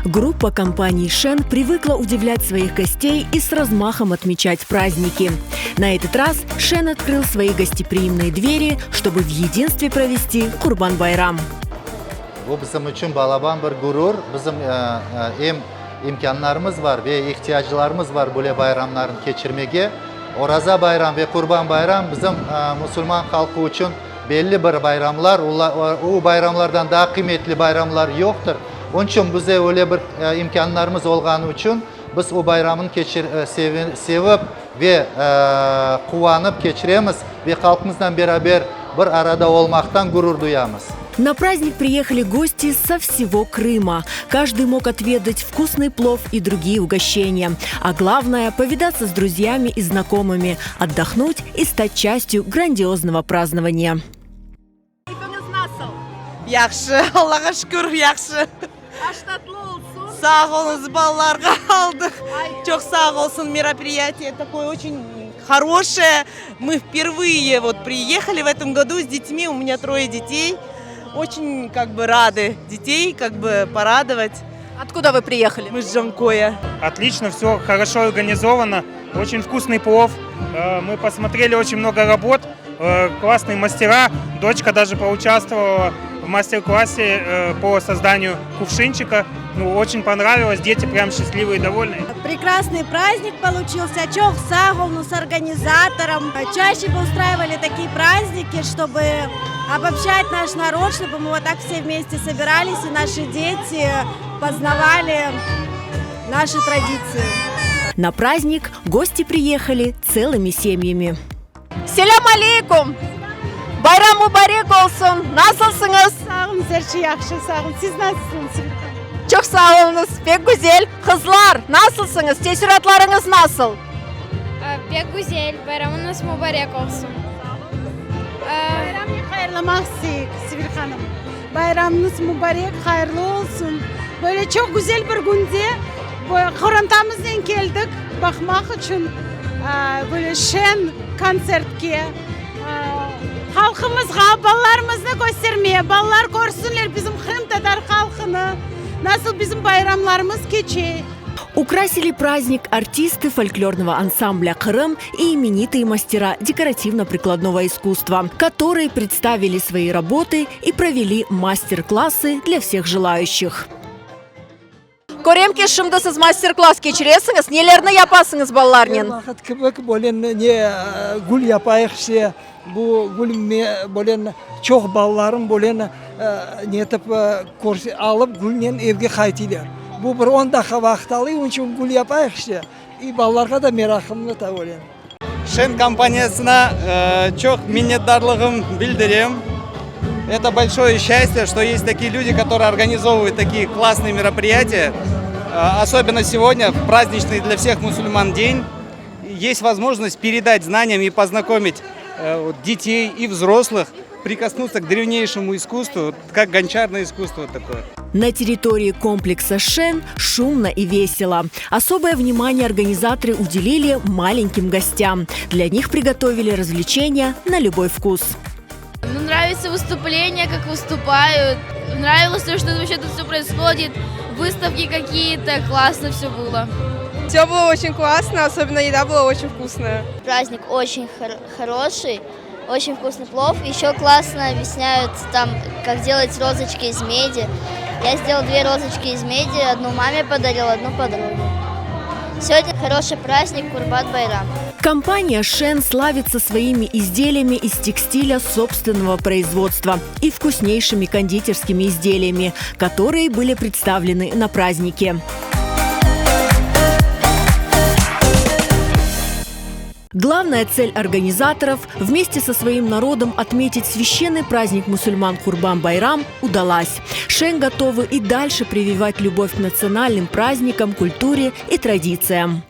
Группа компании «Шен» привыкла удивлять своих гостей и с размахом отмечать праздники. На этот раз «Шен» открыл свои гостеприимные двери, чтобы в единстве провести Курбан-байрам. Bizim için balaban bir gurur. Bizim imkanlarımız var ve ihtiyaçlarımız var böyle bayramların geçirmeye. Oraza bayram ve Kurban bayram bizim Müslüman halkı için belli bir bayramlar. O bayramlardan daha kıymetli bayramlar yoktur. Onun için bize öyle bir imkanlarımız olganı için biz o bayramın sevip ve kuvanıp geçiremiz ve halkımızla beraber bir arada olmaktan gurur duyamız. На праздник приехали гости со всего Крыма. Каждый мог отведать вкусный плов и другие угощения. А главное – повидаться с друзьями и знакомыми, отдохнуть и стать частью грандиозного празднования. Yaxşı, Allah'a şükür yaxşı. Sağ olun, ballarga aldık. Çok sağ olsun, мероприятие такое очень хорошее. Мы впервые приехали в этом году с детьми, у меня 3 детей. Очень рады детей порадовать. Откуда вы приехали? Мы с Джанкоя. Отлично, все хорошо организовано, очень вкусный плов. Мы посмотрели очень много работ, классные мастера. Дочка даже поучаствовала в мастер-классе по созданию кувшинчика. Очень понравилось, дети прям счастливые и довольные. Прекрасный праздник получился. Чох саголну с организатором. Чаще бы устраивали такие праздники, чтобы обобщать наш народ, чтобы мы вот так все вместе собирались и наши дети познавали наши традиции. На праздник гости приехали целыми семьями. Селям алейкум! Bayram mübarek olsun. Nasılsınız? Sağ olun Zerçi, yaxşı, sağ olun. Siz nasılsınız? Çok sağ olunuz. Pek güzel. Kızlar nasılsınız? Teşekkürleriniz nasıl? Pek güzel. Bayramınız mübarek olsun. Bayramı hayırlamak istedik Sivil Hanım. Bayramınız mübarek, hayırlı olsun. Böyle çok güzel bir günde Kur'an'ımızdan geldik bakmak için böyle şen konsertke. Halkımızga, ballarımızı göstermeye, ballar görsünler bizim Kırım Tatar halkını, nasıl bizim bayramlarımız geçiyor. Украсили праздник артисты фольклорного ансамбля «Крым» и именитые мастера декоративно-прикладного искусства, которые представили свои работы и провели мастер-классы для всех желающих. Көрем ki şimdi siz master-class geçirirsiniz. Nelerini yapasınız ballarının? Vakit kibik bolen ne gül yapayıksa bu gül bolen çok balların bolen ne tip kurs alıp gülnen evge kaytiler. Bu bir 10 dakika vakit alıyor, onun için gül yapayıksa ballarga da merakımlı ta bolen. Шен компаниясына çok minnettarlığım bildirем. Это большое счастье, что есть такие люди, которые организовывают такие классные мероприятия. Особенно сегодня, в праздничный для всех мусульман день, есть возможность передать знания и познакомить детей и взрослых, прикоснуться к древнейшему искусству, как гончарное искусство такое. На территории комплекса «Шен» шумно и весело. Особое внимание организаторы уделили маленьким гостям. Для них приготовили развлечения на любой вкус. Мне нравится выступление, как выступают. Нравилось то, что вообще тут все происходит. Выставки какие-то. Классно все было. Все было очень классно, особенно еда была очень вкусная. Праздник очень хороший, очень вкусный плов. Еще классно объясняют там, как делать розочки из меди. Я сделал 2 розочки из меди, одну маме подарил, одну подруге. Сегодня хороший праздник Курбан-байрам. Компания «Шен» славится своими изделиями из текстиля собственного производства и вкуснейшими кондитерскими изделиями, которые были представлены на празднике. Главная цель организаторов – вместе со своим народом отметить священный праздник мусульман Курбан-байрам удалась. «Шен» готовы и дальше прививать любовь к национальным праздникам, культуре и традициям.